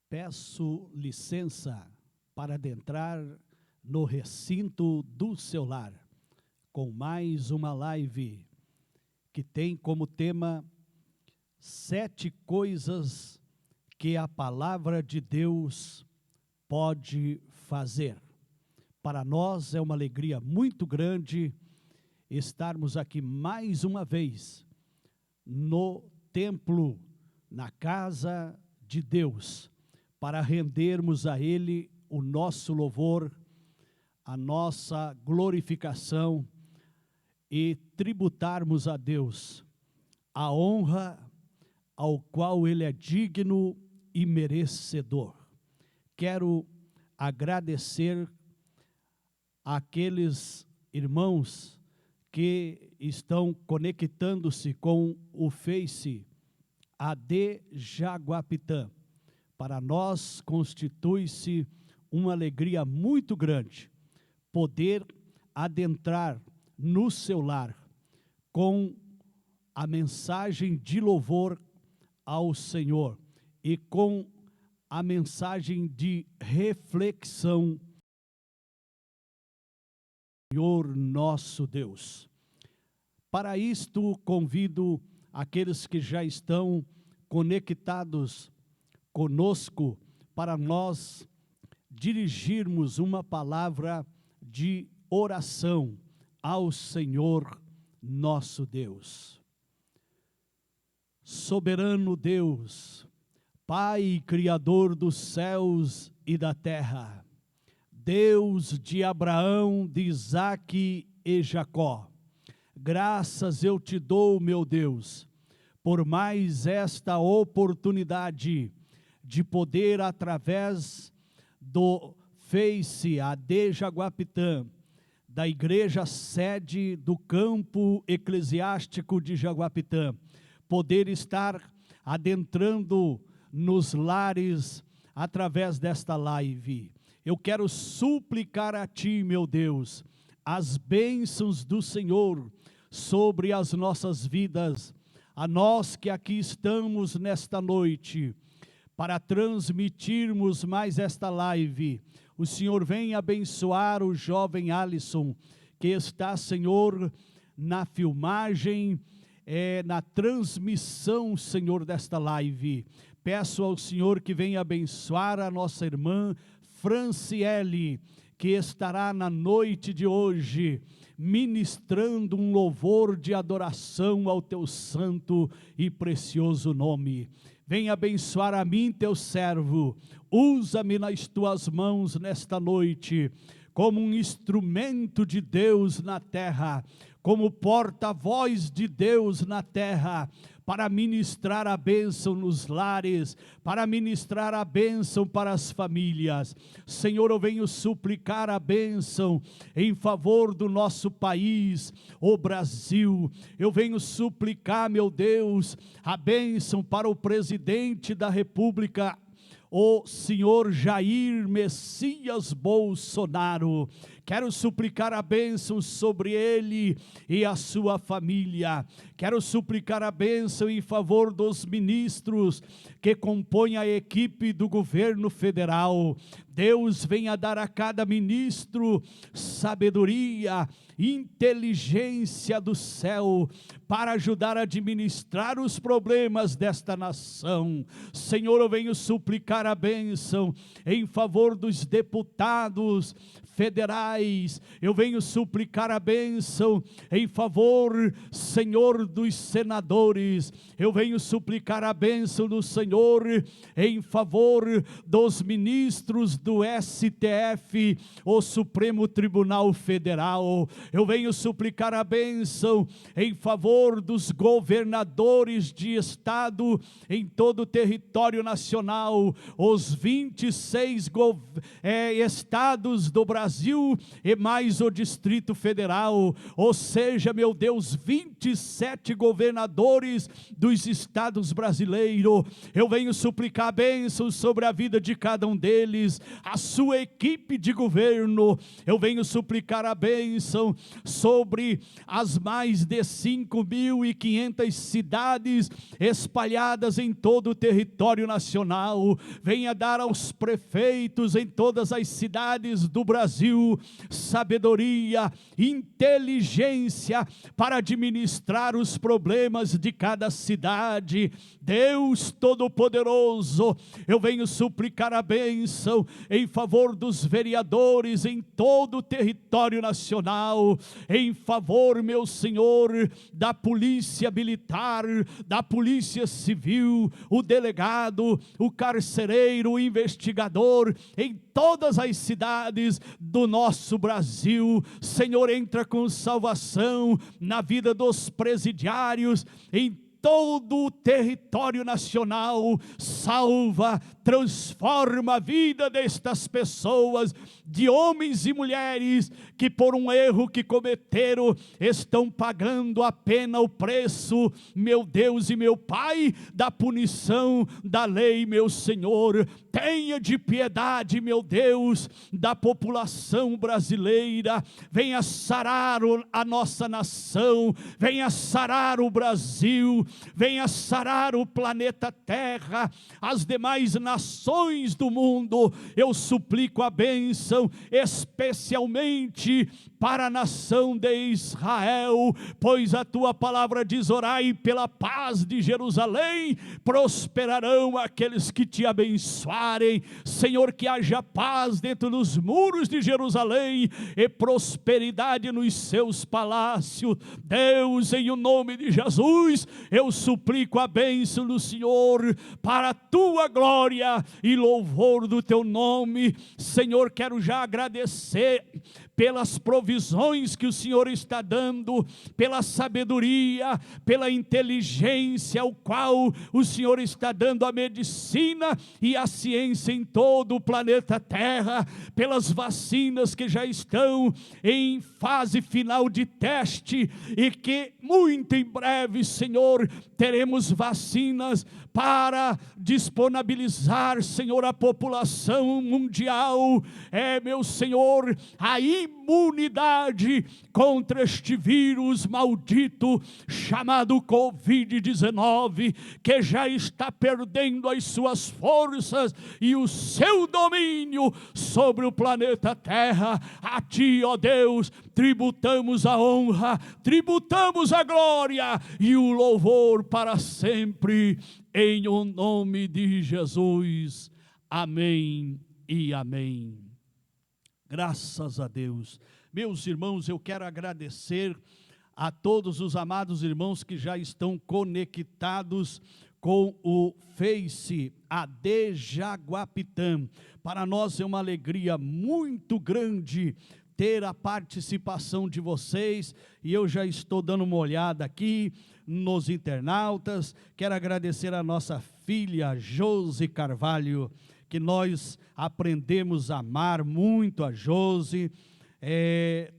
Peço licença para adentrar no recinto do seu lar, com mais uma live que tem como tema 7 coisas que a palavra de Deus pode fazer. Para nós é uma alegria muito grande estarmos aqui mais uma vez no templo, na casa de Deus, para rendermos a Ele o nosso louvor, a nossa glorificação e tributarmos a Deus a honra ao qual Ele é digno e merecedor. Quero agradecer àqueles irmãos que estão conectando-se com o Face AD Jaguapitã. Para nós constitui-se uma alegria muito grande poder adentrar no seu lar com a mensagem de louvor ao Senhor e com a mensagem de reflexão Senhor nosso Deus. Para isto, convido aqueles que já estão conectados conosco para nós dirigirmos uma palavra de oração ao Senhor nosso Deus. Soberano Deus, Pai Criador dos céus e da terra, Deus de Abraão, de Isaque e Jacó, graças eu te dou, meu Deus, por mais esta oportunidade de poder, através do Face AD Jaguapitã, da igreja sede do campo eclesiástico de Jaguapitã, poder estar adentrando nos lares através desta live. Eu quero suplicar a Ti, meu Deus, as bênçãos do Senhor sobre as nossas vidas, a nós que aqui estamos nesta noite, para transmitirmos mais esta live. O Senhor vem abençoar o jovem Alisson, que está, Senhor, na filmagem, na transmissão, Senhor, desta live. Peço ao Senhor que venha abençoar a nossa irmã Franciele, que estará na noite de hoje, ministrando um louvor de adoração ao teu santo e precioso nome. Venha abençoar a mim, teu servo, usa-me nas tuas mãos nesta noite, como um instrumento de Deus na terra, como porta-voz de Deus na terra, para ministrar a bênção nos lares, para ministrar a bênção para as famílias. Senhor, eu venho suplicar a bênção em favor do nosso país, o Brasil. Eu venho suplicar, meu Deus, a bênção para o presidente da República, o senhor Jair Messias Bolsonaro. Quero suplicar a bênção sobre ele e a sua família. Quero suplicar a bênção em favor dos ministros que compõem a equipe do governo federal. Deus venha dar a cada ministro sabedoria, inteligência do céu, para ajudar a administrar os problemas desta nação. Senhor, eu venho suplicar a bênção em favor dos deputados federais. Eu venho suplicar a bênção em favor, Senhor, dos senadores. Eu venho suplicar a bênção do Senhor em favor dos ministros do STF, o Supremo Tribunal Federal. Eu venho suplicar a bênção em favor dos governadores de estado em todo o território nacional, os 26 estados do Brasil e mais o Distrito Federal, ou seja, meu Deus, 27 governadores dos estados brasileiros. Eu venho suplicar bênçãos sobre a vida de cada um deles, a sua equipe de governo. Eu venho suplicar a bênção bênção sobre as mais de 5.500 cidades espalhadas em todo o território nacional. Venha dar aos prefeitos em todas as cidades do Brasil sabedoria, inteligência para administrar os problemas de cada cidade. Deus Todo-Poderoso, eu venho suplicar a bênção em favor dos vereadores em todo o território nacional, em favor, meu Senhor, da polícia militar, da polícia civil, o delegado, o carcereiro, o investigador, em todas as cidades do nosso Brasil. Senhor, entra com salvação na vida dos presidiários, em todo o território nacional. Salva, transforma a vida destas pessoas, de homens e mulheres que por um erro que cometeram estão pagando a pena, o preço, meu Deus e meu Pai, da punição da lei, meu Senhor. Tenha de piedade, meu Deus, da população brasileira. Venha sarar a nossa nação, venha sarar o Brasil, venha sarar o planeta Terra, as demais nações do mundo. Eu suplico a bênção especialmente para a nação de Israel, pois a tua palavra diz: orai pela paz de Jerusalém, prosperarão aqueles que te abençoarem. Senhor, que haja paz dentro dos muros de Jerusalém e prosperidade nos seus palácios. Deus, em o nome de Jesus, eu suplico a bênção do Senhor para a tua glória e louvor do teu nome. Senhor, quero já agradecer pelas provisões que o Senhor está dando, pela sabedoria, pela inteligência, ao qual o Senhor está dando a medicina e a ciência em todo o planeta Terra, pelas vacinas que já estão em fase final de teste, e que muito em breve, Senhor, teremos vacinas para disponibilizar, Senhor, a população mundial. Meu Senhor, a imunidade contra este vírus maldito chamado Covid-19, que já está perdendo as suas forças e o seu domínio sobre o planeta Terra. A ti, ó Deus, tributamos a honra, tributamos a glória e o louvor para sempre, em o nome de Jesus. Amém e amém. Graças a Deus. Meus irmãos, eu quero agradecer a todos os amados irmãos que já estão conectados com o Face AD Jaguapitã. Para nós é uma alegria muito grande ter a participação de vocês, e eu já estou dando uma olhada aqui nos internautas. Quero agradecer a nossa filha Josi Carvalho, que nós aprendemos a amar muito a Josi,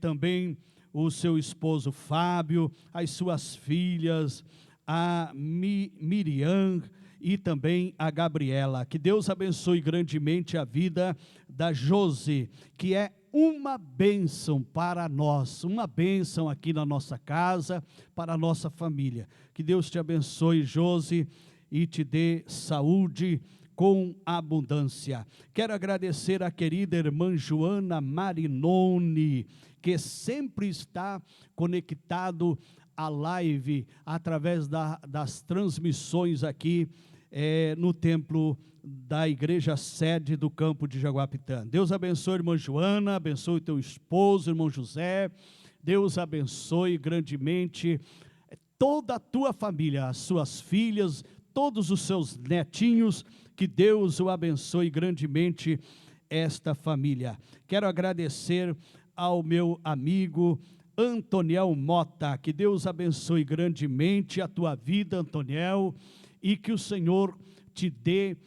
também o seu esposo Fábio, as suas filhas, a Miriam e também a Gabriela. Que Deus abençoe grandemente a vida da Josi, que é uma bênção para nós, uma bênção aqui na nossa casa, para a nossa família. Que Deus te abençoe, Josi, e te dê saúde com abundância. Quero agradecer a querida irmã Joana Marinoni, que sempre está conectado à live, através das transmissões aqui no templo da igreja sede do campo de Jaguapitã. Deus abençoe a irmã Joana, abençoe o teu esposo, irmão José. Deus abençoe grandemente toda a tua família, as suas filhas, todos os seus netinhos. Que Deus o abençoe grandemente esta família. Quero agradecer ao meu amigo Antoniel Mota. Que Deus abençoe grandemente a tua vida, Antoniel, e que o Senhor te dê,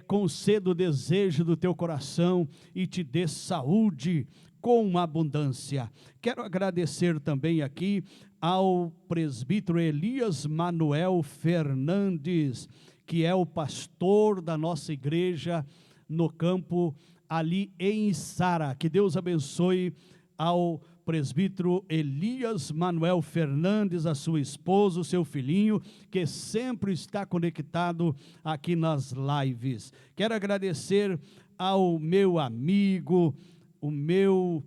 conceda o desejo do teu coração e te dê saúde com abundância. Quero agradecer também aqui ao presbítero Elias Manuel Fernandes, que é o pastor da nossa igreja no campo ali em Sara. Que Deus abençoe ao presbítero Elias Manuel Fernandes, a sua esposa, o seu filhinho, que sempre está conectado aqui nas lives. Quero agradecer ao meu amigo, o meu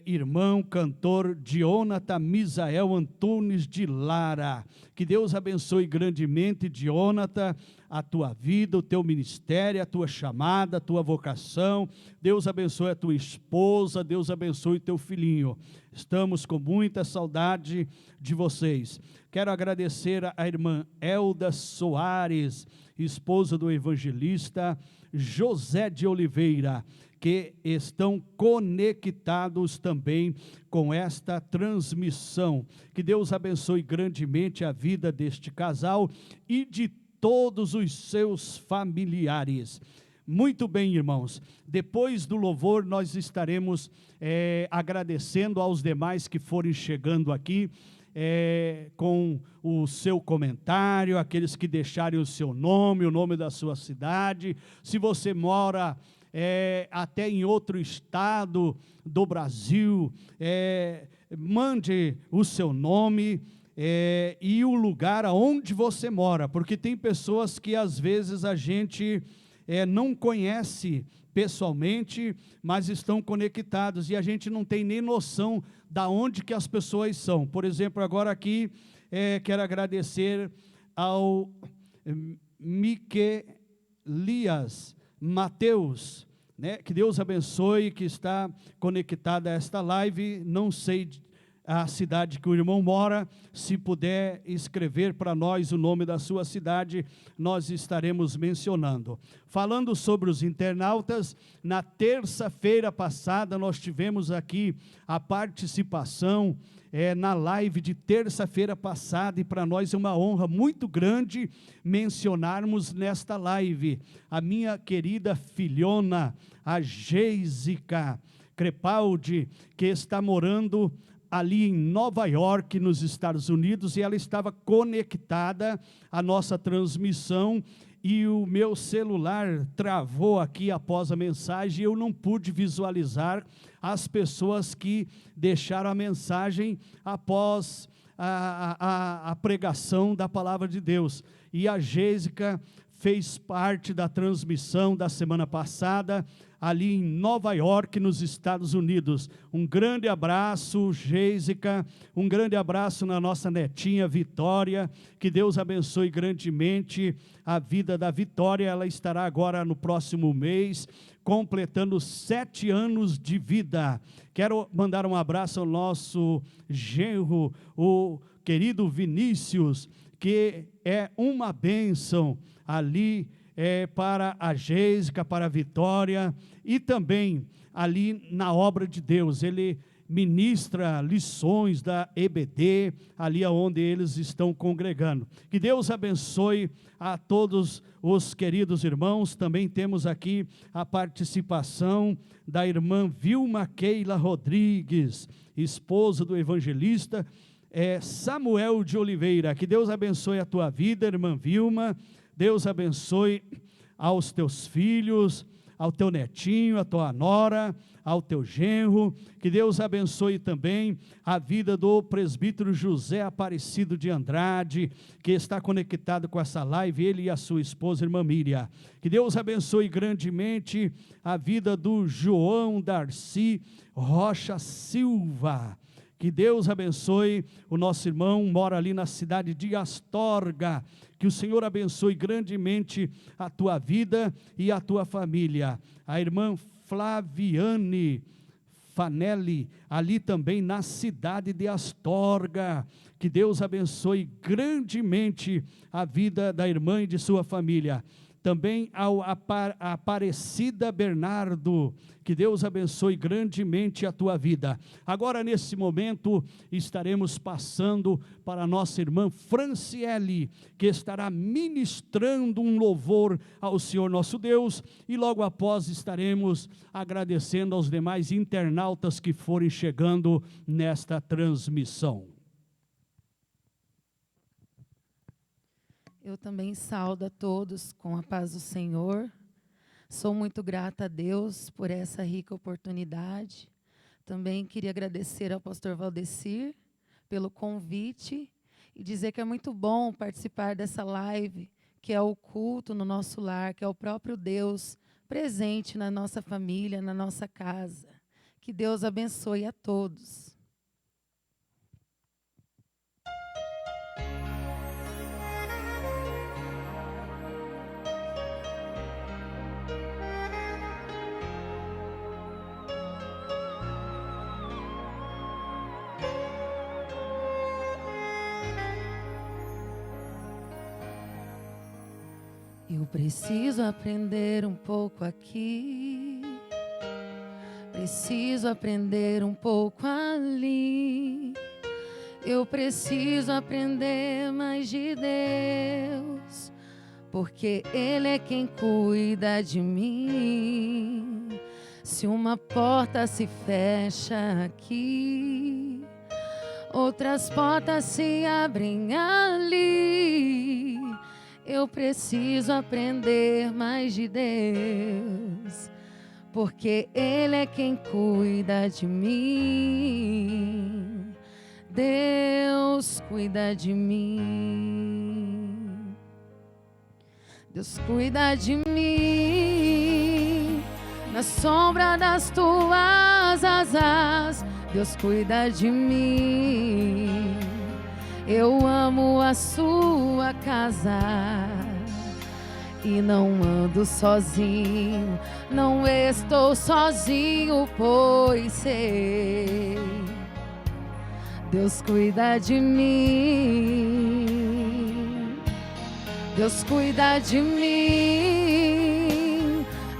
irmão cantor Dionata Misael Antunes de Lara. Que Deus abençoe grandemente, Dionata, a tua vida, o teu ministério, a tua chamada, a tua vocação. Deus abençoe a tua esposa, Deus abençoe o teu filhinho. Estamos com muita saudade de vocês. Quero agradecer a irmã Elda Soares, esposa do evangelista José de Oliveira, que estão conectados também com esta transmissão. Que Deus abençoe grandemente a vida deste casal e de todos os seus familiares. Muito bem, irmãos, depois do louvor nós estaremos agradecendo aos demais que forem chegando aqui, com o seu comentário, aqueles que deixarem o seu nome, o nome da sua cidade. Se você mora até em outro estado do Brasil, mande o seu nome e o lugar aonde você mora, porque tem pessoas que às vezes a gente não conhece pessoalmente, mas estão conectados, e a gente não tem nem noção da onde que as pessoas são. Por exemplo, agora aqui, quero agradecer ao Miquelias Mateus, que Deus abençoe, que está conectado a esta live. Não sei a cidade que o irmão mora, se puder escrever para nós o nome da sua cidade, nós estaremos mencionando. Falando sobre os internautas, na terça-feira passada nós tivemos aqui a participação na live de terça-feira passada, e para nós é uma honra muito grande mencionarmos nesta live a minha querida filhona, a Geisica Crepaldi, que está morando ali em Nova York, nos Estados Unidos, e ela estava conectada à nossa transmissão, e o meu celular travou aqui após a mensagem, e eu não pude visualizar as pessoas que deixaram a mensagem após a pregação da palavra de Deus. E a Geisica fez parte da transmissão da semana passada, ali em Nova York, nos Estados Unidos. Um grande abraço, Geisica, um grande abraço na nossa netinha Vitória, que Deus abençoe grandemente a vida da Vitória. Ela estará agora no próximo mês, completando 7 anos de vida. Quero mandar um abraço ao nosso genro, o querido Vinícius, que é uma bênção ali para a Geisica, para a Vitória, e também ali na obra de Deus. Ele ministra lições da EBD, ali onde eles estão congregando. Que Deus abençoe a todos os queridos irmãos. Também temos aqui a participação da irmã Vilma Keila Rodrigues, esposa do evangelista Samuel de Oliveira. Que Deus abençoe a tua vida, irmã Vilma. Deus abençoe aos teus filhos, ao teu netinho, à tua nora, ao teu genro. Que Deus abençoe também a vida do presbítero José Aparecido de Andrade, que está conectado com essa live, ele e a sua esposa, irmã Miriam. Que Deus abençoe grandemente a vida do João Darcy Rocha Silva. Que Deus abençoe o nosso irmão, mora ali na cidade de Astorga. Que o Senhor abençoe grandemente a tua vida e a tua família. A irmã Flaviane Fanelli, ali também na cidade de Astorga. Que Deus abençoe grandemente a vida da irmã e de sua família. Também ao Aparecida Bernardo, que Deus abençoe grandemente a tua vida. Agora, nesse momento, estaremos passando para a nossa irmã Franciele, que estará ministrando um louvor ao Senhor nosso Deus, e logo após estaremos agradecendo aos demais internautas que forem chegando nesta transmissão. Eu também saúdo a todos com a paz do Senhor. Sou muito grata a Deus por essa rica oportunidade, Também queria agradecer ao pastor Valdecir pelo convite e dizer que é muito bom participar dessa live, que é o culto no nosso lar, que é o próprio Deus presente na nossa família, na nossa casa. Que Deus abençoe a todos. Eu preciso aprender um pouco aqui, preciso aprender um pouco ali. Eu preciso aprender mais de Deus, porque Ele é quem cuida de mim. Se uma porta se fecha aqui, outras portas se abrem ali. Eu preciso aprender mais de Deus, porque Ele é quem cuida de mim. Deus cuida de mim. Deus cuida de mim. Na sombra das tuas asas, Deus cuida de mim. Eu amo a sua casa e não ando sozinho, não estou sozinho, pois sei, Deus cuida de mim. Deus cuida de mim.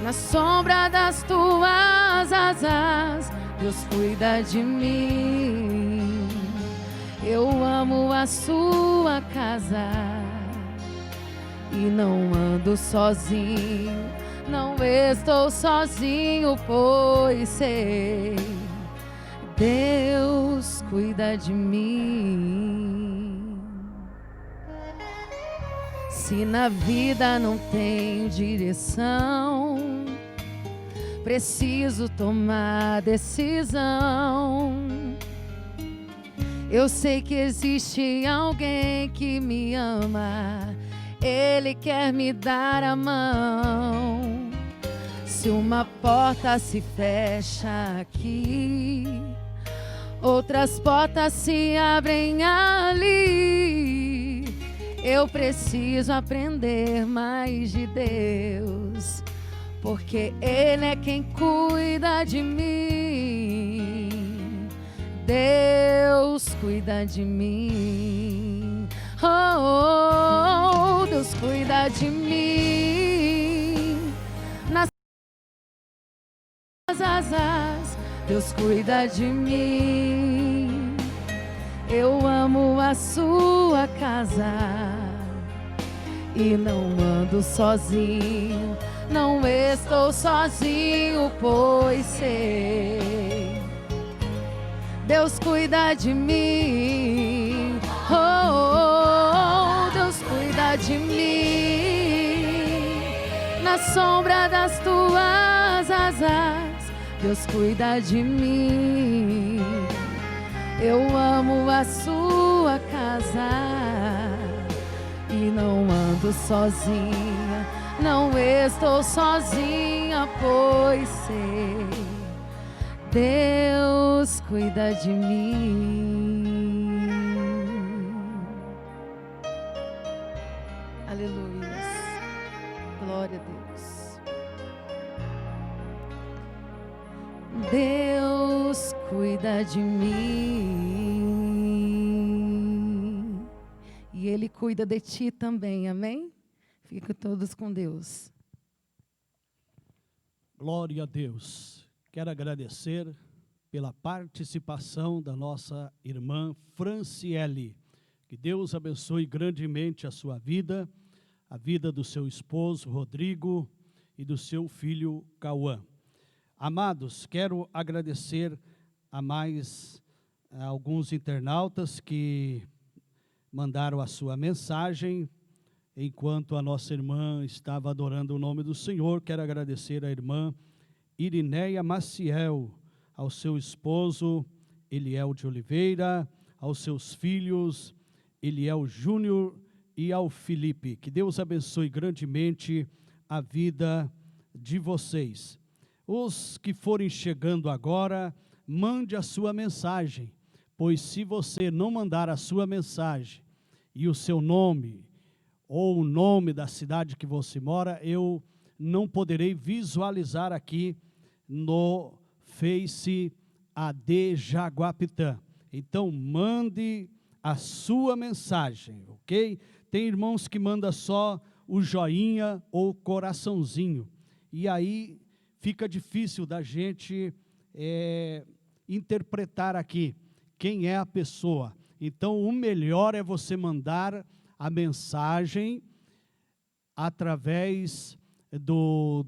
Na sombra das tuas asas, Deus cuida de mim. Eu amo a sua casa e não ando sozinho, não estou sozinho, pois sei, Deus cuida de mim. Se na vida não tem direção, preciso tomar decisão. Eu sei que existe alguém que me ama, Ele quer me dar a mão. Se uma porta se fecha aqui, outras portas se abrem ali. Eu preciso aprender mais de Deus, porque Ele é quem cuida de mim. Deus cuida de mim. Oh, Deus cuida de mim. Nas asas, Deus cuida de mim. Eu amo a sua casa e não ando sozinho, não estou sozinho, pois sei, Deus cuida de mim. Oh, Deus cuida de mim. Na sombra das tuas asas, Deus cuida de mim. Eu amo a sua casa e não ando sozinha, não estou sozinha, pois sei, Deus cuida de mim. Aleluia. Glória a Deus. Deus cuida de mim. E Ele cuida de ti também, amém? Fiquem todos com Deus. Glória a Deus. Quero agradecer pela participação da nossa irmã Franciele. Que Deus abençoe grandemente a sua vida, a vida do seu esposo Rodrigo e do seu filho Cauã. Amados, quero agradecer a mais alguns internautas que mandaram a sua mensagem enquanto a nossa irmã estava adorando o nome do Senhor. Quero agradecer a irmã Irineia Maciel, ao seu esposo, Eliel de Oliveira, aos seus filhos, Eliel Júnior e ao Felipe. Que Deus abençoe grandemente a vida de vocês. Os que forem chegando agora, mande a sua mensagem, pois se você não mandar a sua mensagem e o seu nome, ou o nome da cidade que você mora, eu não poderei visualizar aqui no Face AD Jaguapitã. Então, mande a sua mensagem, ok? Tem irmãos que mandam só o joinha ou coraçãozinho, e aí fica difícil da gente interpretar aqui quem é a pessoa. Então, o melhor é você mandar a mensagem através do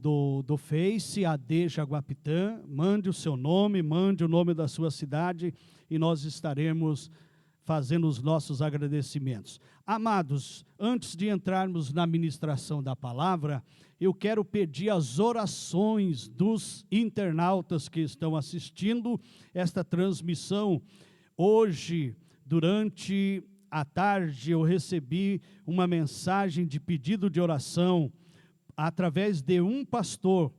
Face AD Jaguapitã. Mande o seu nome, mande o nome da sua cidade e nós estaremos fazendo os nossos agradecimentos. Amados, antes de entrarmos na ministração da palavra, eu quero pedir as orações dos internautas que estão assistindo esta transmissão. Hoje, durante a tarde, eu recebi uma mensagem de pedido de oração através de um pastor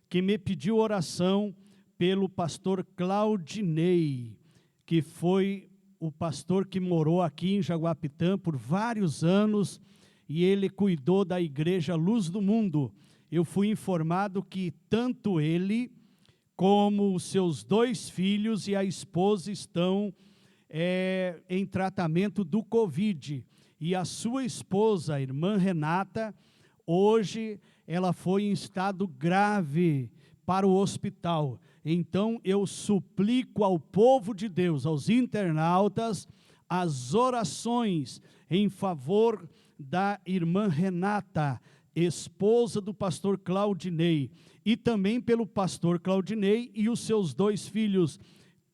que me pediu oração pelo pastor Claudinei, que foi o pastor que morou aqui em Jaguapitã por vários anos, e ele cuidou da igreja Luz do Mundo. Eu fui informado que tanto ele, como os seus 2 filhos e a esposa estão em tratamento do Covid. E a sua esposa, a irmã Renata, hoje ela foi em estado grave para o hospital. Então, eu suplico ao povo de Deus, aos internautas, as orações em favor da irmã Renata, esposa do pastor Claudinei, e também pelo pastor Claudinei e os seus 2 filhos.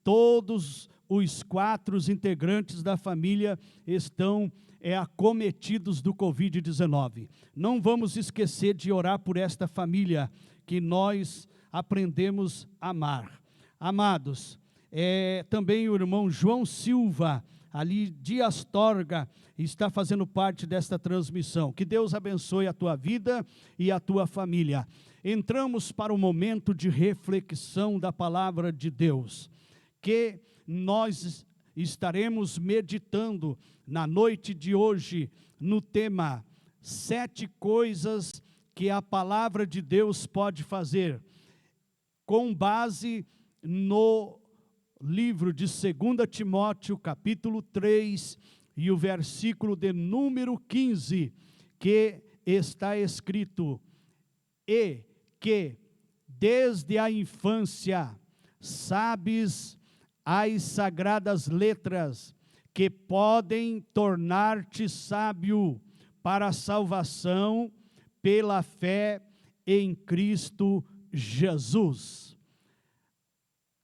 Todos os 4 integrantes da família estão acometidos do Covid-19. Não vamos esquecer de orar por esta família que nós aprendemos a amar. Amados, também o irmão João Silva, ali de Astorga, está fazendo parte desta transmissão. Que Deus abençoe a tua vida e a tua família. Entramos para o momento de reflexão da palavra de Deus, que nós estaremos meditando na noite de hoje no tema 7 coisas que a palavra de Deus pode fazer, com base no livro de 2 Timóteo, capítulo 3, e o versículo de número 15, que está escrito: e que desde a infância sabes as sagradas letras, que podem tornar-te sábio para a salvação pela fé em Cristo Jesus.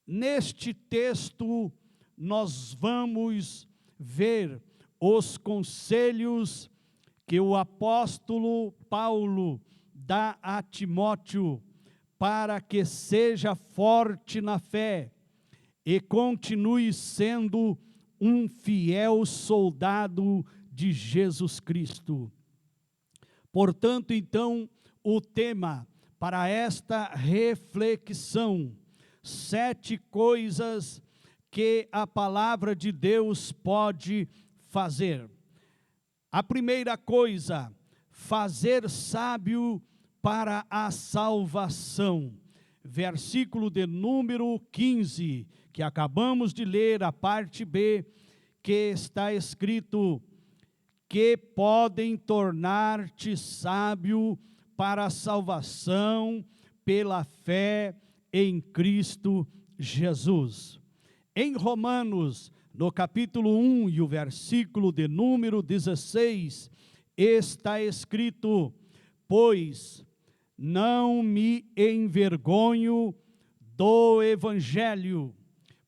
Neste texto, nós vamos ver os conselhos que o apóstolo Paulo dá a Timóteo para que seja forte na fé e continue sendo um fiel soldado de Jesus Cristo. Portanto, então, o tema para esta reflexão: 7 coisas que a palavra de Deus pode fazer. A primeira coisa, fazer sábio para a salvação. Versículo de número 15, que acabamos de ler, a parte B, que está escrito: que podem tornar-te sábio para a salvação pela fé em Cristo Jesus. Em Romanos, no capítulo 1 e o versículo de número 16, está escrito: pois não me envergonho do evangelho,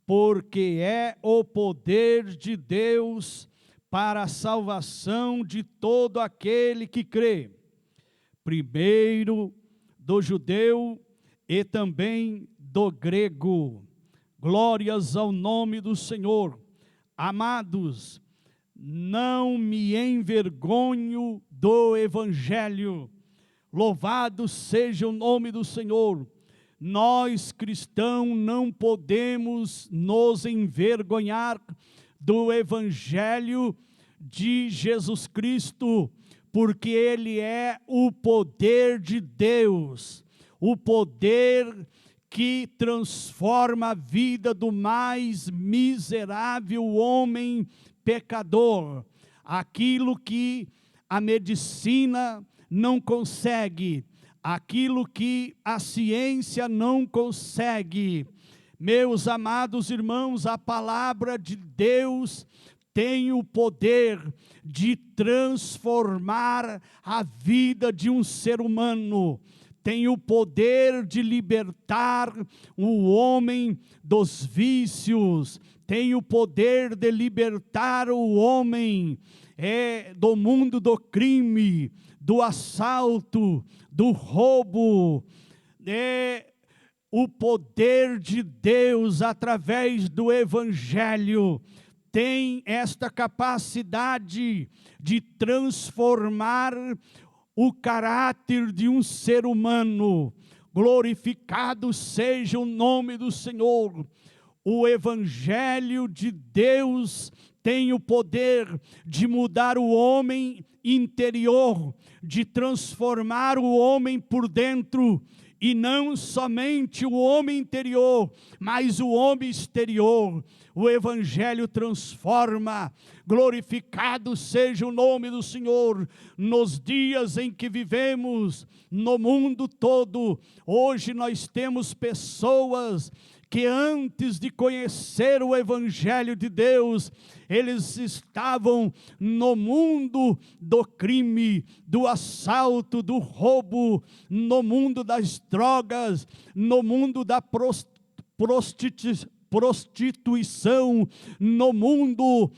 porque é o poder de Deus para a salvação de todo aquele que crê, primeiro do judeu e também do grego. Glórias ao nome do Senhor. Amados, não me envergonho do Evangelho. Louvado seja o nome do Senhor. Nós, cristãos, não podemos nos envergonhar do Evangelho de Jesus Cristo, porque Ele é o poder de Deus, o poder que transforma a vida do mais miserável homem pecador. Aquilo que a medicina não consegue, aquilo que a ciência não consegue. Meus amados irmãos, a palavra de Deus tem o poder de transformar a vida de um ser humano, tem o poder de libertar o homem dos vícios, tem o poder de libertar o homem do mundo do crime, do assalto, do roubo. O poder de Deus através do Evangelho tem esta capacidade de transformar o caráter de um ser humano. Glorificado seja o nome do Senhor. O Evangelho de Deus tem o poder de mudar o homem interior, de transformar o homem por dentro, e não somente o homem interior, mas o homem exterior. O Evangelho transforma. Glorificado seja o nome do Senhor. Nos dias em que vivemos, no mundo todo, hoje nós temos pessoas que antes de conhecer o Evangelho de Deus, eles estavam no mundo do crime, do assalto, do roubo, no mundo das drogas, no mundo da prostituição, no mundo,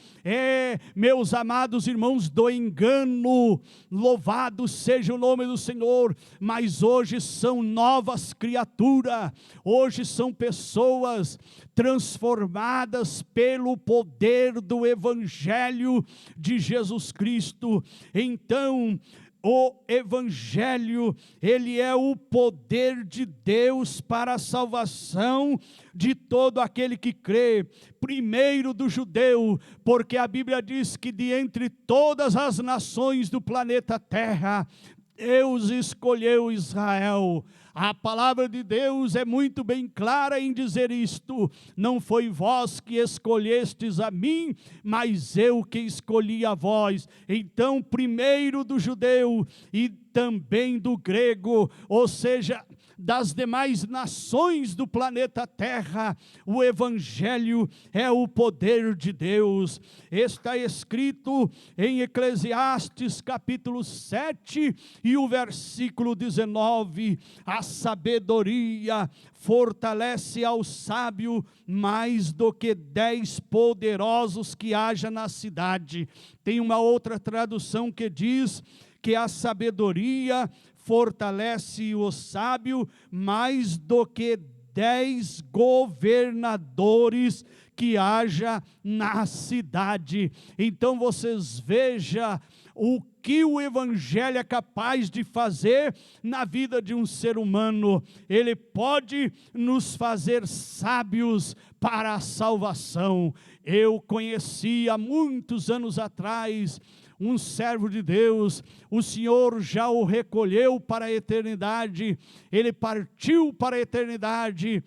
meus amados irmãos, do engano. Louvado seja o nome do Senhor. Mas hoje são novas criaturas, hoje são pessoas transformadas pelo poder do Evangelho de Jesus Cristo. Então, o Evangelho, ele é o poder de Deus para a salvação de todo aquele que crê, primeiro do judeu, porque a Bíblia diz que de entre todas as nações do planeta Terra, Deus escolheu Israel. A palavra de Deus é muito bem clara em dizer isto: não foi vós que escolhestes a mim, mas eu que escolhi a vós. Então, primeiro do judeu e também do grego, ou seja, das demais nações do planeta Terra, o Evangelho é o poder de Deus. Está escrito em Eclesiastes capítulo 7 e o versículo 19, a sabedoria fortalece ao sábio mais do que 10 poderosos que haja na cidade. Tem uma outra tradução que diz que a sabedoria fortalece o sábio mais do que 10 governadores que haja na cidade. Então vocês vejam o que o Evangelho é capaz de fazer na vida de um ser humano. Ele pode nos fazer sábios para a salvação. Eu conheci há muitos anos atrás um servo de Deus, o Senhor já o recolheu para a eternidade, ele partiu para a eternidade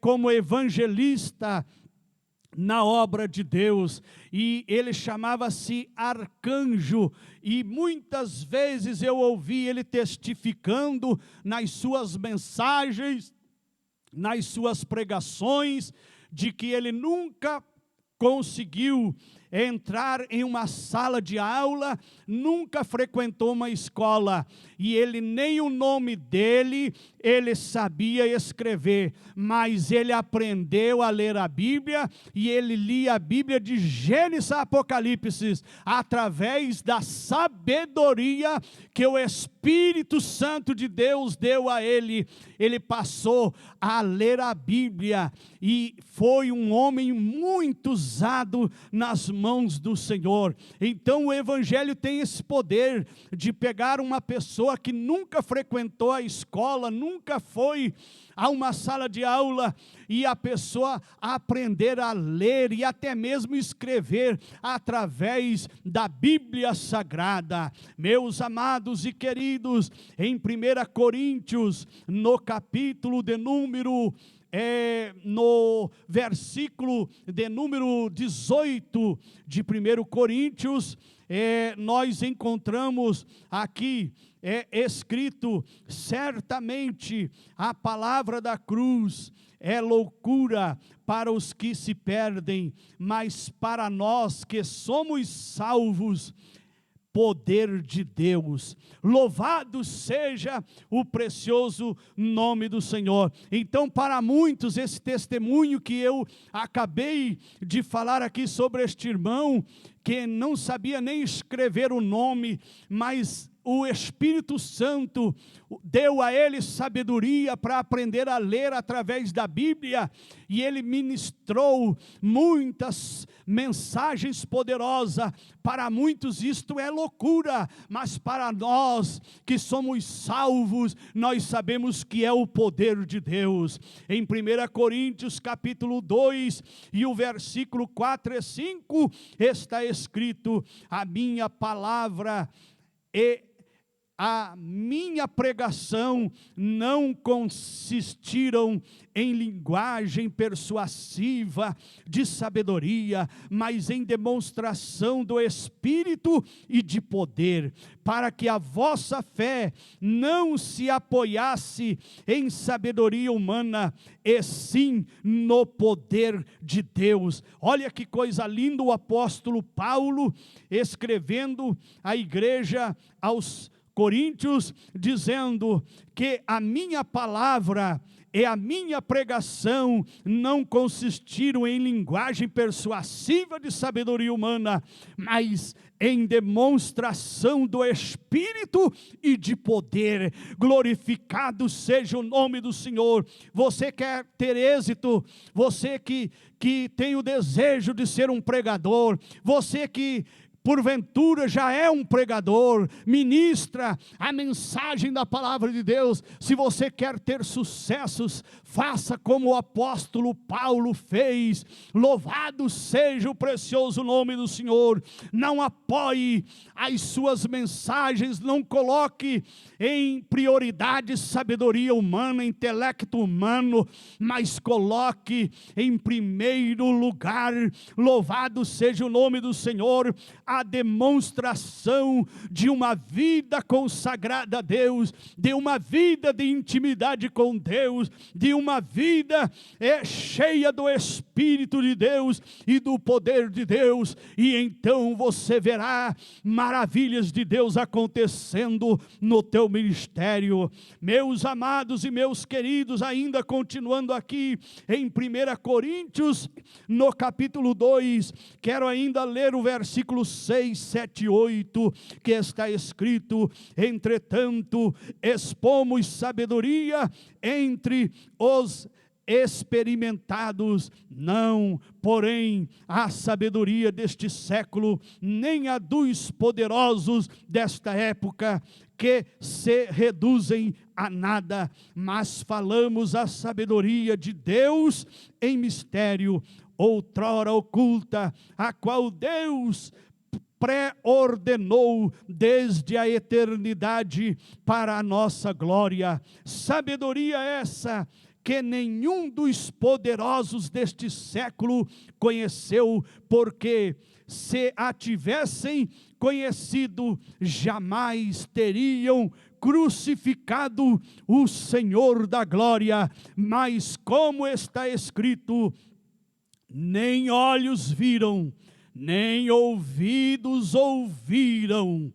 como evangelista na obra de Deus, e ele chamava-se Arcanjo, e muitas vezes eu ouvi ele testificando nas suas mensagens, nas suas pregações, de que ele nunca conseguiu entrar em uma sala de aula, nunca frequentou uma escola, e ele nem o nome dele, ele sabia escrever, mas ele aprendeu a ler a Bíblia, e ele lia a Bíblia de Gênesis a Apocalipse, através da sabedoria que o Espírito Santo de Deus deu a ele. Ele passou a ler a Bíblia, e foi um homem muito usado nas mãos do Senhor. Então o Evangelho tem esse poder de pegar uma pessoa que nunca frequentou a escola, nunca foi a uma sala de aula, e a pessoa aprender a ler e até mesmo escrever através da Bíblia Sagrada. Meus amados e queridos, em 1 Coríntios, no capítulo de número no versículo de número 18 de 1 Coríntios, nós encontramos aqui escrito: certamente a palavra da cruz é loucura para os que se perdem, mas para nós que somos salvos, poder de Deus. Louvado seja o precioso nome do Senhor. Então, para muitos, esse testemunho que eu acabei de falar aqui sobre este irmão, que não sabia nem escrever o nome, mas o Espírito Santo deu a ele sabedoria para aprender a ler através da Bíblia, e ele ministrou muitas mensagens poderosas. Para muitos isto é loucura, mas para nós que somos salvos, nós sabemos que é o poder de Deus. Em 1 Coríntios capítulo 2 e o versículo 4 e 5 está escrito: a minha palavra e a minha pregação não consistiram em linguagem persuasiva de sabedoria, mas em demonstração do Espírito e de poder, para que a vossa fé não se apoiasse em sabedoria humana, e sim no poder de Deus. Olha que coisa linda o apóstolo Paulo escrevendo à igreja aos Coríntios, dizendo que a minha palavra e a minha pregação não consistiram em linguagem persuasiva de sabedoria humana, mas em demonstração do Espírito e de poder. Glorificado seja o nome do Senhor. Você quer ter êxito, você que tem o desejo de ser um pregador, você que porventura já é um pregador, ministra a mensagem da palavra de Deus. Se você quer ter sucessos, faça como o apóstolo Paulo fez. Louvado seja o precioso nome do Senhor. Não apoie as suas mensagens, não coloque em prioridade sabedoria humana, intelecto humano, mas coloque em primeiro lugar, louvado seja o nome do Senhor, a demonstração de uma vida consagrada a Deus, de uma vida de intimidade com Deus, de uma vida cheia do Espírito de Deus e do poder de Deus, e então você verá maravilhas de Deus acontecendo no teu ministério. Meus amados e meus queridos, ainda continuando aqui em 1 Coríntios, no capítulo 2, quero ainda ler o versículo 6, 7 e 8, que está escrito: entretanto, expomos sabedoria entre os experimentados, não, porém, a sabedoria deste século, nem a dos poderosos desta época, que se reduzem a nada, mas falamos a sabedoria de Deus em mistério, outrora oculta, a qual Deus pré-ordenou desde a eternidade para a nossa glória. Sabedoria essa que nenhum dos poderosos deste século conheceu, porque se a tivessem conhecido, jamais teriam crucificado o Senhor da glória. Mas como está escrito: nem olhos viram, nem ouvidos ouviram,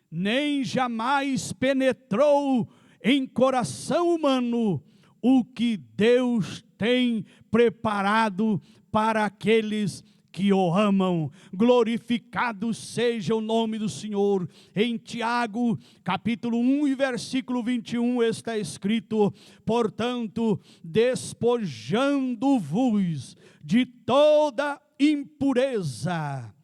nem jamais penetrou em coração humano o que Deus tem preparado para aqueles que o amam. Glorificado seja o nome do Senhor. Em Tiago, capítulo 1 e versículo 21, está escrito: portanto, despojando-vos de toda impureza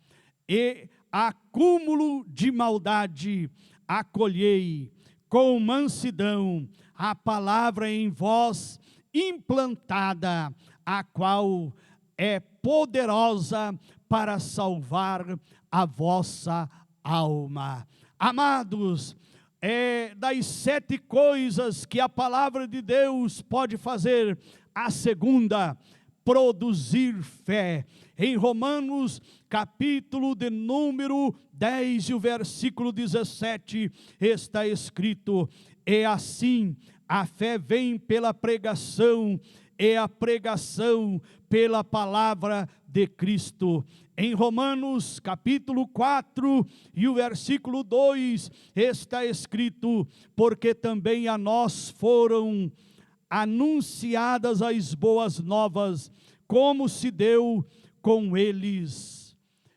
e acúmulo de maldade, acolhei com mansidão a palavra em vós implantada, a qual é poderosa para salvar a vossa alma. Amados, das 7 coisas que a palavra de Deus pode fazer, a segunda, produzir fé. Em Romanos, capítulo de número 10 e o versículo 17, está escrito: e assim a fé vem pela pregação, e a pregação pela palavra de Cristo. Em Romanos capítulo 4 e o versículo 2 está escrito: porque também a nós foram anunciadas as boas novas, como se deu com eles.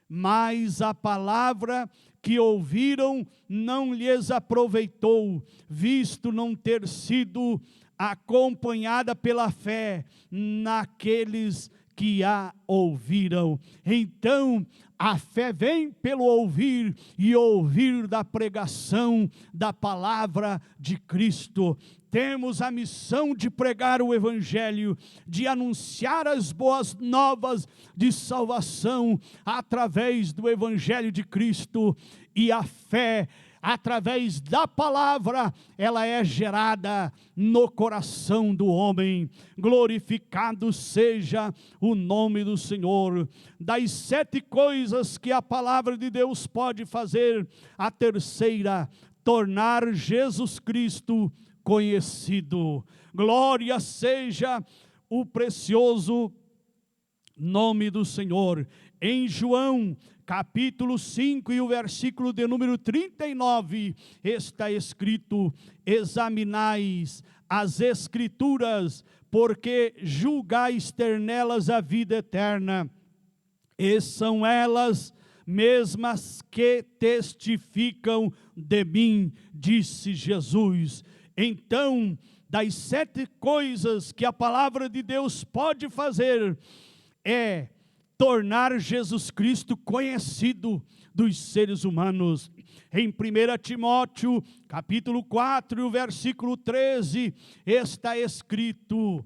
Mas a palavra que ouviram não lhes aproveitou, visto não ter sido acompanhada pela fé naqueles que a ouviram. Então, a fé vem pelo ouvir, e ouvir da pregação da palavra de Cristo. Temos a missão de pregar o Evangelho, de anunciar as boas novas de salvação através do Evangelho de Cristo. E a fé, através da palavra, ela é gerada no coração do homem. Glorificado seja o nome do Senhor. Das 7 coisas que a palavra de Deus pode fazer, a terceira, tornar Jesus Cristo conhecido. Glória seja o precioso nome do Senhor. Em João capítulo 5 e o versículo de número 39, está escrito: examinais as Escrituras, porque julgais ter nelas a vida eterna, e são elas mesmas que testificam de mim, disse Jesus. Então, das 7 coisas que a palavra de Deus pode fazer, é tornar Jesus Cristo conhecido dos seres humanos. Em 1 Timóteo, capítulo 4, versículo 13, está escrito: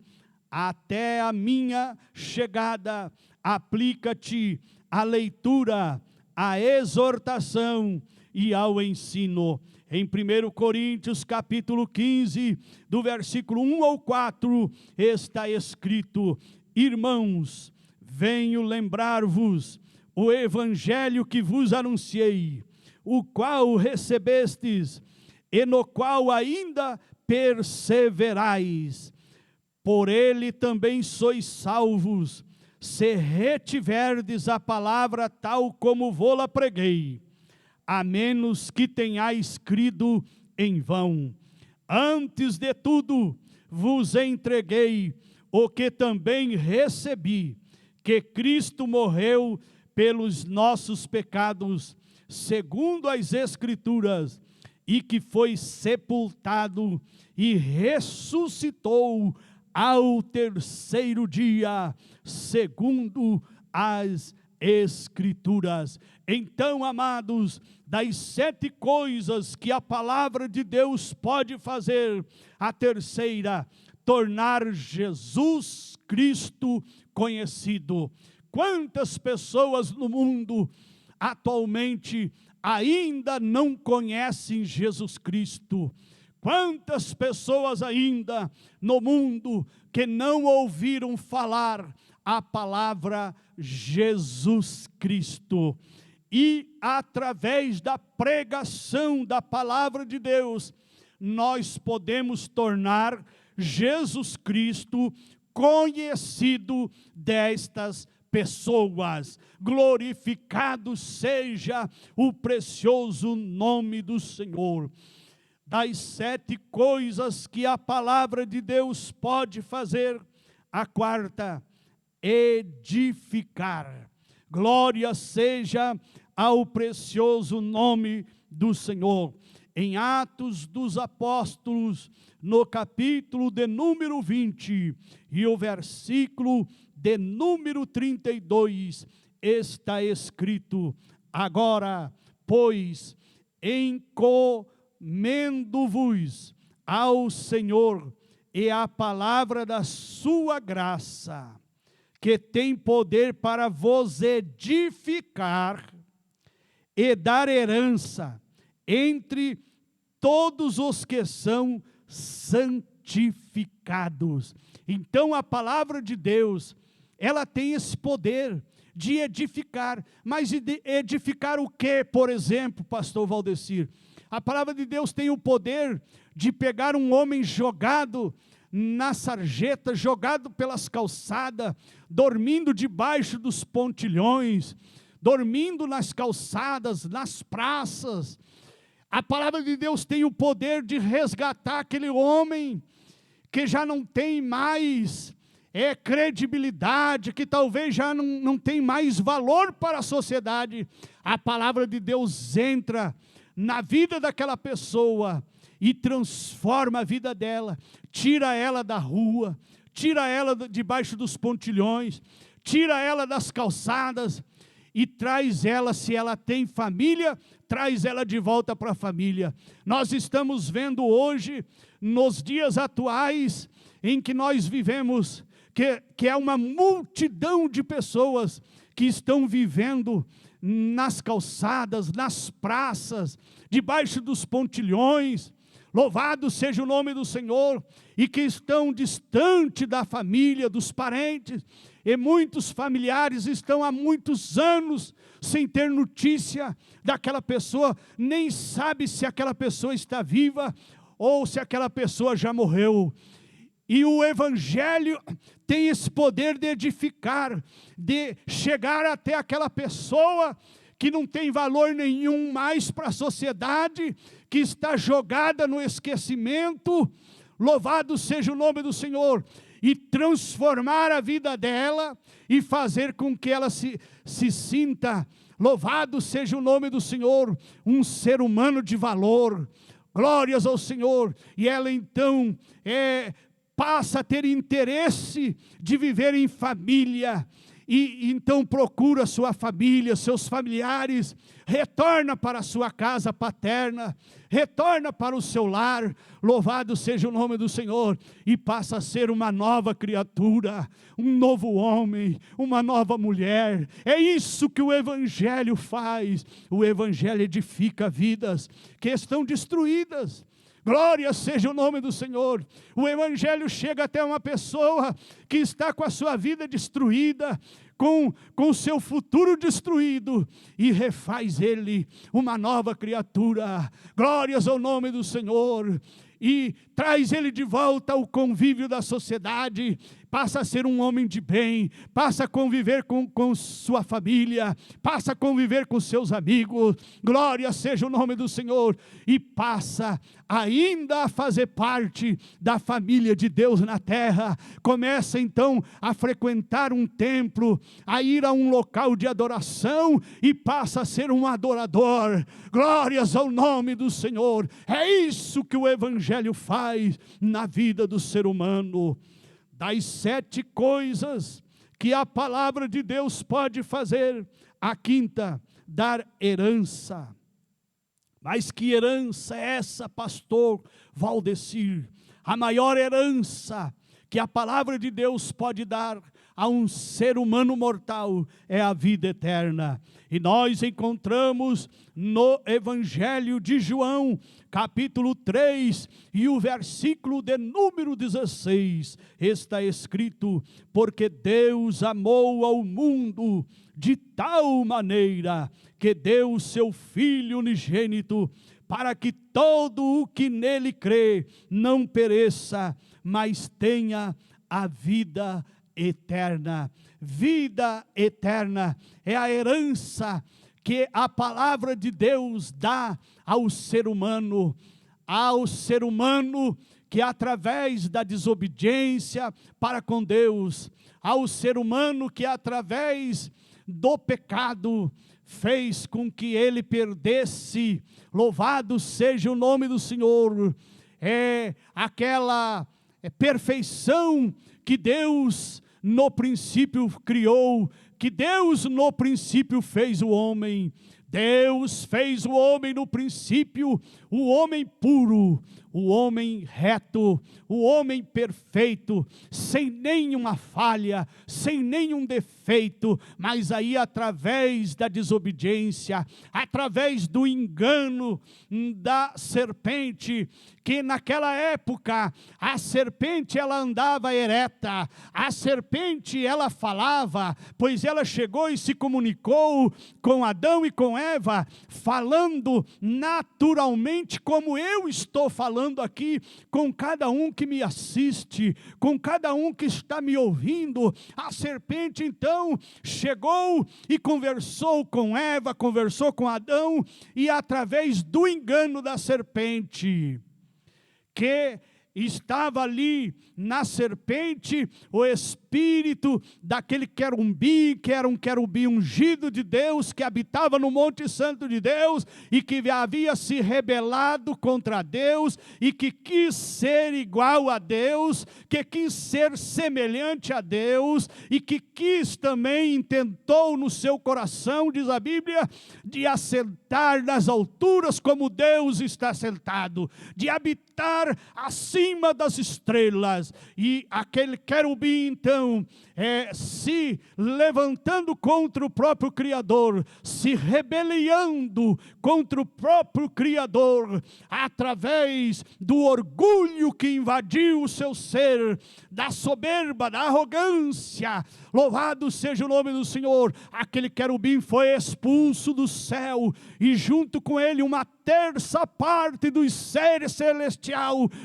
até a minha chegada, aplica-te à leitura, à exortação e ao ensino. Em 1 Coríntios, capítulo 15, do versículo 1 ao 4, está escrito: irmãos, venho lembrar-vos o evangelho que vos anunciei, o qual recebestes, e no qual ainda perseverais. Por ele também sois salvos, se retiverdes a palavra tal como vô-la preguei, a menos que tenhais crido em vão. Antes de tudo, vos entreguei o que também recebi, que Cristo morreu pelos nossos pecados, segundo as Escrituras, e que foi sepultado e ressuscitou ao terceiro dia, segundo as Escrituras. Então, amados, das 7 coisas que a palavra de Deus pode fazer, a terceira, tornar Jesus Cristo conhecido. Quantas pessoas no mundo atualmente ainda não conhecem Jesus Cristo? Quantas pessoas ainda no mundo que não ouviram falar a palavra Jesus Cristo? E através da pregação da palavra de Deus, nós podemos tornar Jesus Cristo conhecido destas pessoas. Glorificado seja o precioso nome do Senhor. Das 7 coisas que a palavra de Deus pode fazer, a quarta, edificar. Glória seja ao precioso nome do Senhor. Em Atos dos Apóstolos, no capítulo de número 20, e o versículo de número 32, está escrito: agora, pois, encomendo-vos ao Senhor e à palavra da sua graça, que tem poder para vos edificar e dar herança entre todos os que são santificados. Então a palavra de Deus, ela tem esse poder de edificar. Mas de edificar o que, por exemplo, pastor Valdecir? A palavra de Deus tem o poder de pegar um homem jogado na sarjeta, jogado pelas calçadas, dormindo debaixo dos pontilhões, dormindo nas calçadas, nas praças. A palavra de Deus tem o poder de resgatar aquele homem que já não tem mais credibilidade, que talvez já não tem mais valor para a sociedade. A palavra de Deus entra na vida daquela pessoa e transforma a vida dela, tira ela da rua, tira ela debaixo dos pontilhões, tira ela das calçadas e traz ela, se ela tem família, traz ela de volta para a família. Nós estamos vendo hoje, nos dias atuais, em que nós vivemos, que é uma multidão de pessoas que estão vivendo nas calçadas, nas praças, debaixo dos pontilhões. Louvado seja o nome do Senhor, e que estão distante da família, dos parentes, e muitos familiares estão há muitos anos sem ter notícia daquela pessoa, nem sabe se aquela pessoa está viva ou se aquela pessoa já morreu. E o Evangelho tem esse poder de edificar, de chegar até aquela pessoa que não tem valor nenhum mais para a sociedade, que está jogada no esquecimento. Louvado seja o nome do Senhor. E transformar a vida dela e fazer com que ela se sinta, louvado seja o nome do Senhor, um ser humano de valor. Glórias ao Senhor. E ela então passa a ter interesse de viver em família, e então procura sua família, seus familiares, retorna para a sua casa paterna, retorna para o seu lar, louvado seja o nome do Senhor, e passa a ser uma nova criatura, um novo homem, uma nova mulher. É isso que o Evangelho faz. O Evangelho edifica vidas que estão destruídas. Glória seja o nome do Senhor. O Evangelho chega até uma pessoa que está com a sua vida destruída, com o seu futuro destruído, e refaz ele uma nova criatura. Glórias ao nome do Senhor. E traz ele de volta ao convívio da sociedade, passa a ser um homem de bem, passa a conviver com sua família, passa a conviver com seus amigos. Glória seja o nome do Senhor. E passa ainda a fazer parte da família de Deus na terra. Começa então a frequentar um templo, a ir a um local de adoração, e passa a ser um adorador. Glórias ao nome do Senhor. É isso que o Evangelho faz na vida do ser humano. Das 7 coisas que a palavra de Deus pode fazer, a quinta, dar herança. Mas que herança é essa, pastor Valdecir? A maior herança que a palavra de Deus pode dar a um ser humano mortal é a vida eterna. E nós encontramos no Evangelho de João, capítulo 3, e o versículo de número 16, está escrito: porque Deus amou ao mundo de tal maneira que deu o seu Filho unigênito, para que todo o que nele crê não pereça, mas tenha a vida eterna. vida eterna. É a herança que a palavra de Deus dá ao ser humano que através da desobediência para com Deus, ao ser humano que através do pecado fez com que ele perdesse. Louvado seja o nome do Senhor. É aquela perfeição que Deus no princípio criou, que Deus no princípio fez o homem. Deus fez o homem no princípio, o homem puro, o homem reto, o homem perfeito, sem nenhuma falha, sem nenhum defeito, mas aí através da desobediência, através do engano da serpente, que naquela época a serpente ela andava ereta, a serpente ela falava, pois ela chegou e se comunicou com Adão e com Eva, falando naturalmente como eu estou falando aqui, com cada um que me assiste, com cada um que está me ouvindo. A serpente então chegou e conversou com Eva, conversou com Adão, e através do engano da serpente, que estava ali na serpente, o espírito daquele querubim, que era um querubim ungido de Deus, que habitava no Monte Santo de Deus, e que havia se rebelado contra Deus, e que quis ser igual a Deus, que quis ser semelhante a Deus, e que quis também, intentou no seu coração, diz a Bíblia, de assentar nas alturas como Deus está sentado, de habitar acima das estrelas. E aquele querubim então se levantando contra o próprio Criador, se rebelando contra o próprio Criador, através do orgulho que invadiu o seu ser, da soberba, da arrogância. Louvado seja o nome do Senhor. Aquele querubim foi expulso do céu, e junto com ele uma terça parte dos seres celestiais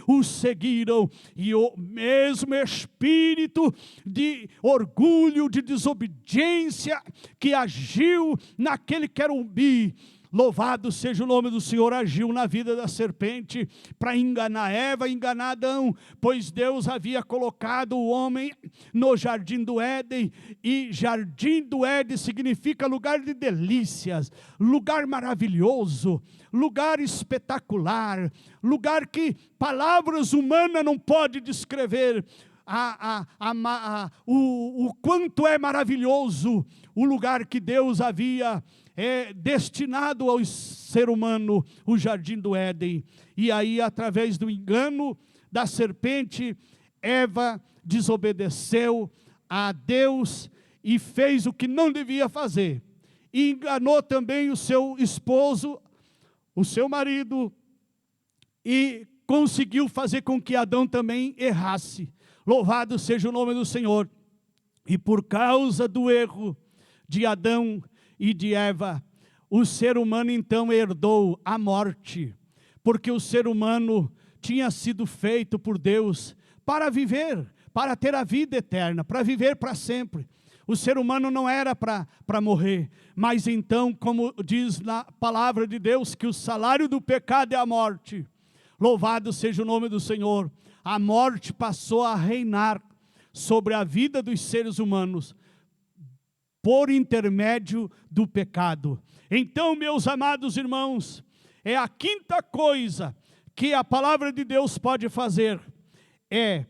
o seguiram, e o mesmo espírito de orgulho, de desobediência que agiu naquele querubim, louvado seja o nome do Senhor, agiu na vida da serpente para enganar Eva, enganar Adão, pois Deus havia colocado o homem no jardim do Éden, e jardim do Éden significa lugar de delícias, lugar maravilhoso, lugar espetacular, lugar que palavras humanas não podem descrever o quanto é maravilhoso o lugar que Deus havia destinado ao ser humano, o jardim do Éden. E aí, através do engano da serpente, Eva desobedeceu a Deus e fez o que não devia fazer, e enganou também o seu esposo, o seu marido, e conseguiu fazer com que Adão também errasse. Louvado seja o nome do Senhor. E por causa do erro de Adão e de Eva, o ser humano então herdou a morte, porque o ser humano tinha sido feito por Deus para viver, para ter a vida eterna, para viver para sempre. O ser humano não era para morrer, mas então, como diz na palavra de Deus, que o salário do pecado é a morte. Louvado seja o nome do Senhor. A morte passou a reinar sobre a vida dos seres humanos, por intermédio do pecado. Então, meus amados irmãos, é a quinta coisa que a palavra de Deus pode fazer, é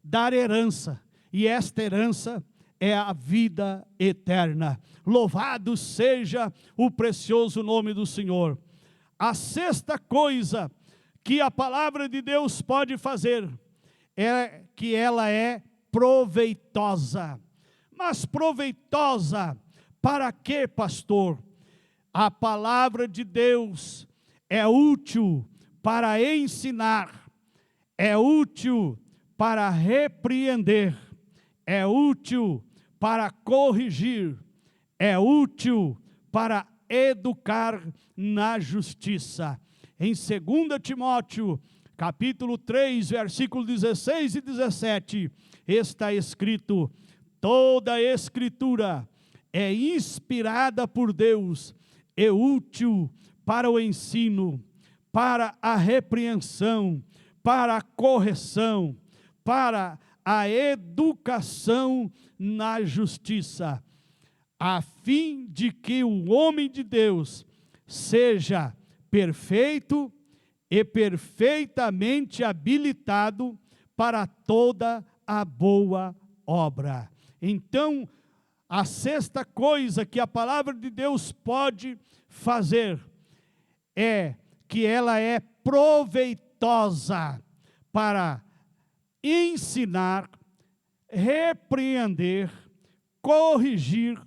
dar herança, e esta herança é a vida eterna. Louvado seja o precioso nome do Senhor. A sexta coisa que a palavra de Deus pode fazer é que ela é proveitosa. Mas proveitosa para quê, pastor? A palavra de Deus é útil para ensinar, é útil para repreender, é útil para corrigir, é útil para educar na justiça. Em 2 Timóteo, capítulo 3, versículo 16 e 17, está escrito: toda a Escritura é inspirada por Deus, é útil para o ensino, para a repreensão, para a correção, para a educação na justiça, a fim de que o homem de Deus seja perfeito e perfeitamente habilitado para toda a boa obra. Então, a sexta coisa que a palavra de Deus pode fazer é que ela é proveitosa para ensinar, repreender, corrigir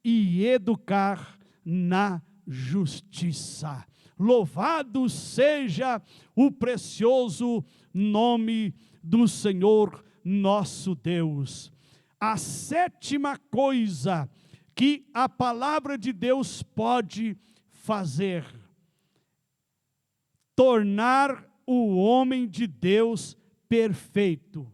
e educar na justiça. Louvado seja o precioso nome do Senhor nosso Deus. A sétima coisa que a palavra de Deus pode fazer: tornar o homem de Deus perfeito.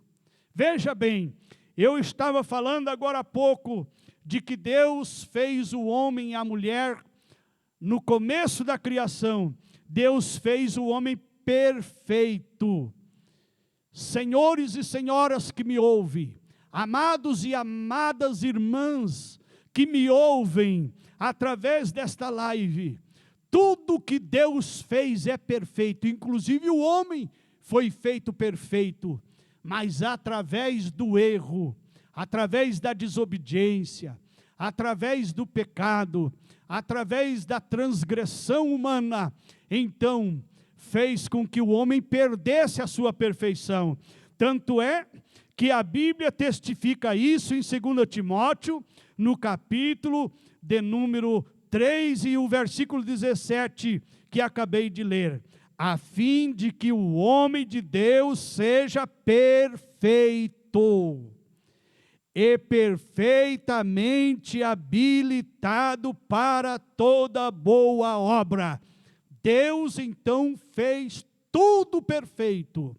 Veja bem, eu estava falando agora há pouco de que Deus fez o homem e a mulher no começo da criação. Deus fez o homem perfeito. Senhores e senhoras que me ouvem, amados e amadas irmãs que me ouvem através desta live, tudo que Deus fez é perfeito, inclusive o homem foi feito perfeito, mas através do erro, através da desobediência, através do pecado, através da transgressão humana, então fez com que o homem perdesse a sua perfeição. Tanto é que a Bíblia testifica isso em 2 Timóteo, no capítulo de número 3 e o versículo 17, que acabei de ler. A fim de que o homem de Deus seja perfeito e perfeitamente habilitado para toda boa obra. Deus então fez tudo perfeito.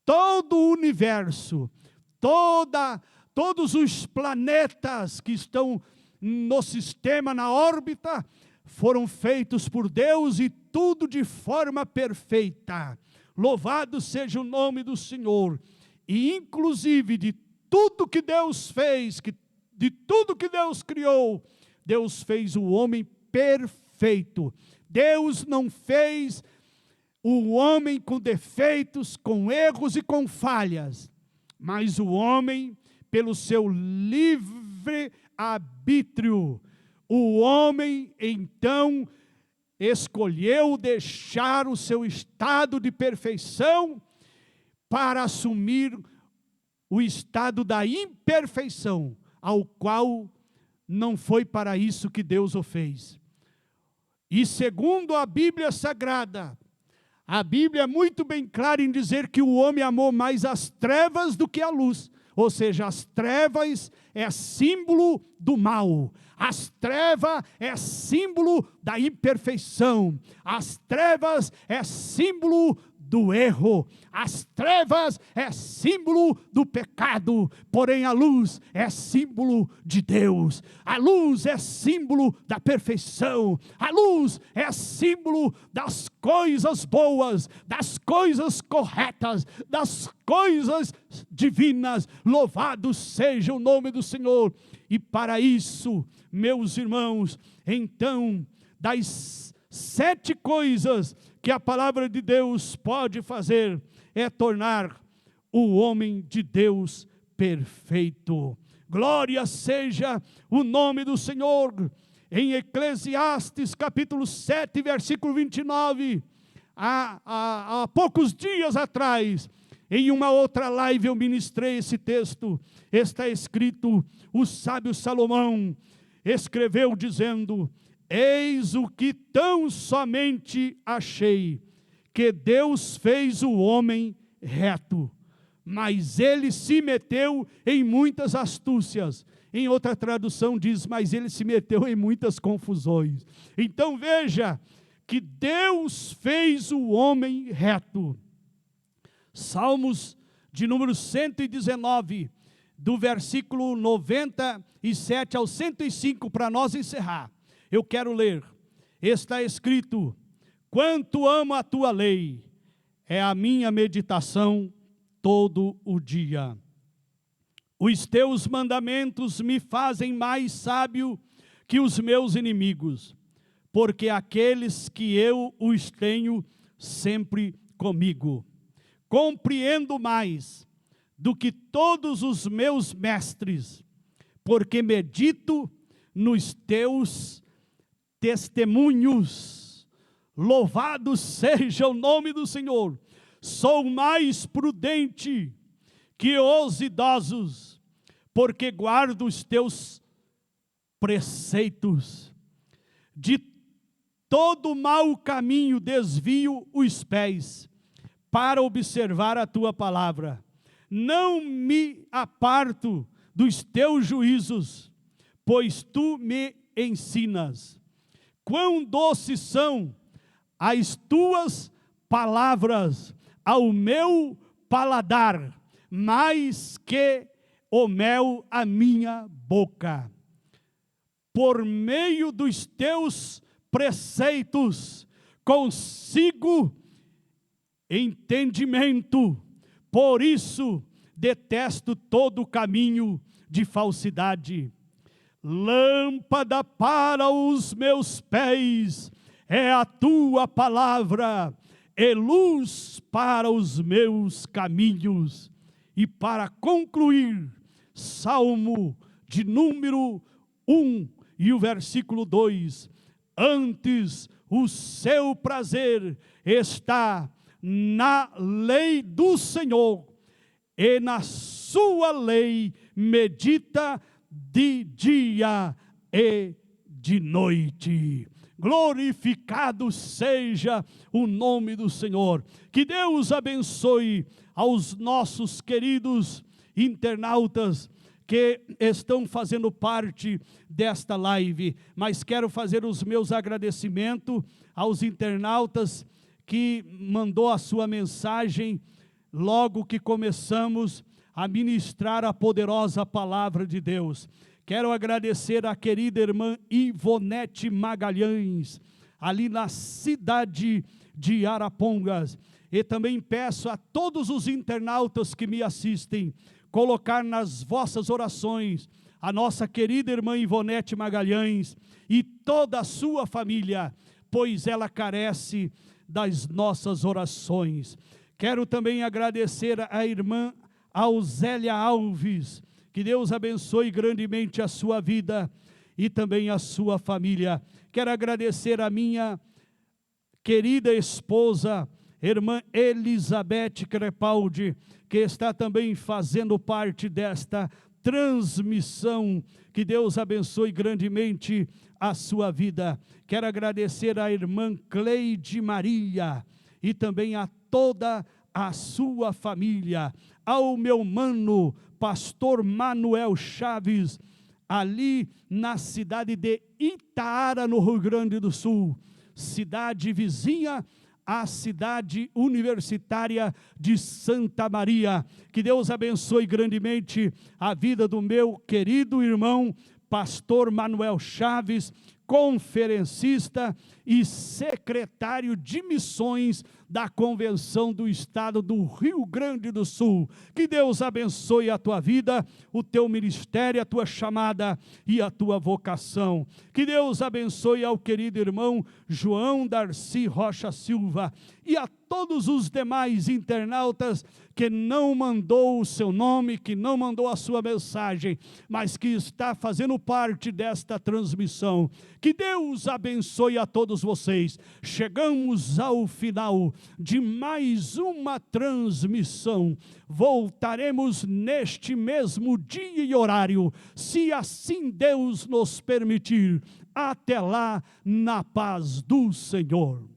Todo o universo, todos os planetas que estão no sistema, na órbita, foram feitos por Deus e tudo de forma perfeita. Louvado seja o nome do Senhor. E inclusive de tudo que Deus fez, de tudo que Deus criou, Deus fez o homem perfeito. Deus não fez o homem com defeitos, com erros e com falhas, mas o homem, pelo seu livre arbítrio, o homem então escolheu deixar o seu estado de perfeição para assumir o estado da imperfeição, ao qual não foi para isso que Deus o fez. E segundo a Bíblia Sagrada, a Bíblia é muito bem clara em dizer que o homem amou mais as trevas do que a luz. Ou seja, as trevas é símbolo do mal. As trevas é símbolo da imperfeição. As trevas é símbolo do erro. As trevas é símbolo do pecado, porém a luz é símbolo de Deus. A luz é símbolo da perfeição. A luz é símbolo das coisas boas, das coisas corretas, das coisas divinas. Louvado seja o nome do Senhor. E para isso, meus irmãos, então, das 7 coisas que a palavra de Deus pode fazer, é tornar o homem de Deus perfeito. Glória seja o nome do Senhor. Em Eclesiastes capítulo 7, versículo 29, há poucos dias atrás, em uma outra live eu ministrei esse texto. Está escrito: o sábio Salomão escreveu dizendo: eis o que tão somente achei, que Deus fez o homem reto, mas ele se meteu em muitas astúcias. Em outra tradução diz: mas ele se meteu em muitas confusões. Então veja que Deus fez o homem reto. Salmos de número 119, do versículo 97 ao 105, para nós encerrar. Eu quero ler. Está escrito: quanto amo a tua lei, é a minha meditação todo o dia. Os teus mandamentos me fazem mais sábio que os meus inimigos, porque aqueles que eu os tenho sempre comigo. Compreendo mais do que todos os meus mestres, porque medito nos teus testemunhos. Louvado seja o nome do Senhor. Sou mais prudente que os idosos, porque guardo os teus preceitos. De todo mau caminho desvio os pés, para observar a tua palavra. Não me aparto dos teus juízos, pois tu me ensinas. Quão doces são as tuas palavras ao meu paladar, mais que o mel à minha boca. Por meio dos teus preceitos consigo entendimento, por isso detesto todo caminho de falsidade. Lâmpada para os meus pés é a tua palavra, e luz para os meus caminhos. E para concluir, Salmo de número 1 e o versículo 2, antes o seu prazer está na lei do Senhor, e na sua lei medita de dia e de noite. Glorificado seja o nome do Senhor. Que Deus abençoe aos nossos queridos internautas que estão fazendo parte desta live. Mas quero fazer os meus agradecimentos aos internautas que mandou a sua mensagem logo que começamos a ministrar a poderosa palavra de Deus. Quero agradecer a querida irmã Ivonete Magalhães, ali na cidade de Arapongas. E também peço a todos os internautas que me assistem, colocar nas vossas orações a nossa querida irmã Ivonete Magalhães e toda a sua família, pois ela carece das nossas orações. Quero também agradecer a irmã Ausélia Alves, que Deus abençoe grandemente a sua vida e também a sua família. Quero agradecer a minha querida esposa, irmã Elizabeth Crepaldi, que está também fazendo parte desta transmissão. Que Deus abençoe grandemente a sua vida. Quero agradecer à irmã Cleide Maria e também a toda a sua família, ao meu mano, pastor Manuel Chaves, ali na cidade de Itaara, no Rio Grande do Sul, cidade vizinha à cidade universitária de Santa Maria. Que Deus abençoe grandemente a vida do meu querido irmão, pastor Manuel Chaves, conferencista e secretário de missões da Convenção do Estado do Rio Grande do Sul. Que Deus abençoe a tua vida, o teu ministério, a tua chamada e a tua vocação. Que Deus abençoe ao querido irmão João Darcy Rocha Silva e a todos os demais internautas que não mandou o seu nome, que não mandou a sua mensagem, mas que está fazendo parte desta transmissão. Que Deus abençoe a todos vocês. Chegamos ao final de mais uma transmissão. Voltaremos neste mesmo dia e horário, se assim Deus nos permitir. Até lá, na paz do Senhor.